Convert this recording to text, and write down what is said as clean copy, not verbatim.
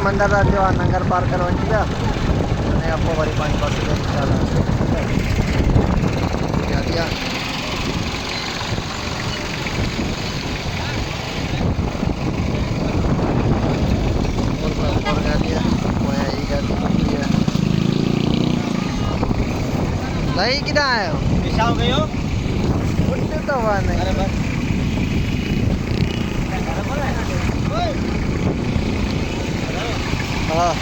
मंदिर जो नंगर पार करवानी जा અને આપો વળી 5 પાસે ચાલે दिया और गाड़ियाँ वो है ये गाड़ी नहीं किधर आए हो पैसा हो गयो उठते तो हुआ नहीं अरे बस हाँ